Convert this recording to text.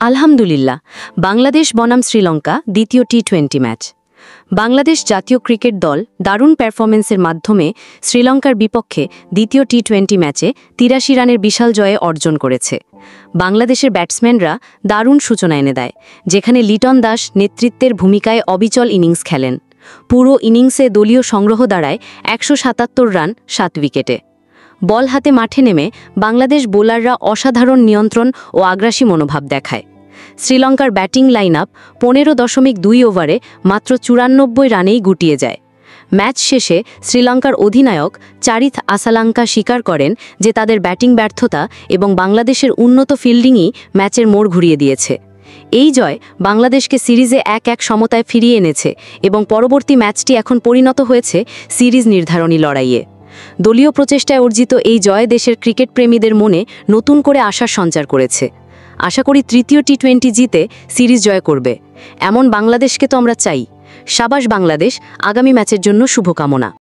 আলহামদুলিল্লাহ, বাংলাদেশ বনাম শ্রীলঙ্কা দ্বিতীয় টি-20 ম্যাচ। বাংলাদেশ জাতীয় ক্রিকেট দল দারুণ পারফরমেন্সের মাধ্যমে শ্রীলঙ্কার বিপক্ষে দ্বিতীয় টি-20 ম্যাচে ৮৩ রানের বিশাল জয়ে অর্জন করেছে। বাংলাদেশের ব্যাটসম্যানরা দারুণ সূচনা এনে দেয়, যেখানে লিটন দাস নেতৃত্বের ভূমিকায় অবিচল ইনিংস খেলেন। পুরো ইনিংসে দলীয় সংগ্রহ দাঁড়ায় ১৭৭ রান ৭ উইকেটে। বল হাতে মাঠে নেমে বাংলাদেশ বোলাররা অসাধারণ নিয়ন্ত্রণ ও আগ্রাসী মনোভাব দেখায়। শ্রীলঙ্কার ব্যাটিং লাইন আপ ১৫.২ ওভারে মাত্র ৯৪ রানেই গুটিয়ে যায়। ম্যাচ শেষে শ্রীলঙ্কার অধিনায়ক চারিথ আসালাঙ্কা স্বীকার করেন যে তাদের ব্যাটিং ব্যর্থতা এবং বাংলাদেশের উন্নত ফিল্ডিংই ম্যাচের মোড় ঘুরিয়ে দিয়েছে। এই জয় বাংলাদেশকে সিরিজে ১-১ সমতায় ফিরিয়ে এনেছে এবং পরবর্তী ম্যাচটি এখন পরিণত হয়েছে সিরিজ নির্ধারণী লড়াইয়ে। দলীয় প্রচেষ্টায় অর্জিত এই জয় দেশের ক্রিকেট প্রেমীদের মনে নতুন করে আশার সঞ্চার করেছে। আশা করি তৃতীয় টি-20 জিতে সিরিজ জয় করবে। এমন বাংলাদেশকে তো আমরা চাই। সাবাস বাংলাদেশ, আগামী ম্যাচের জন্য শুভকামনা।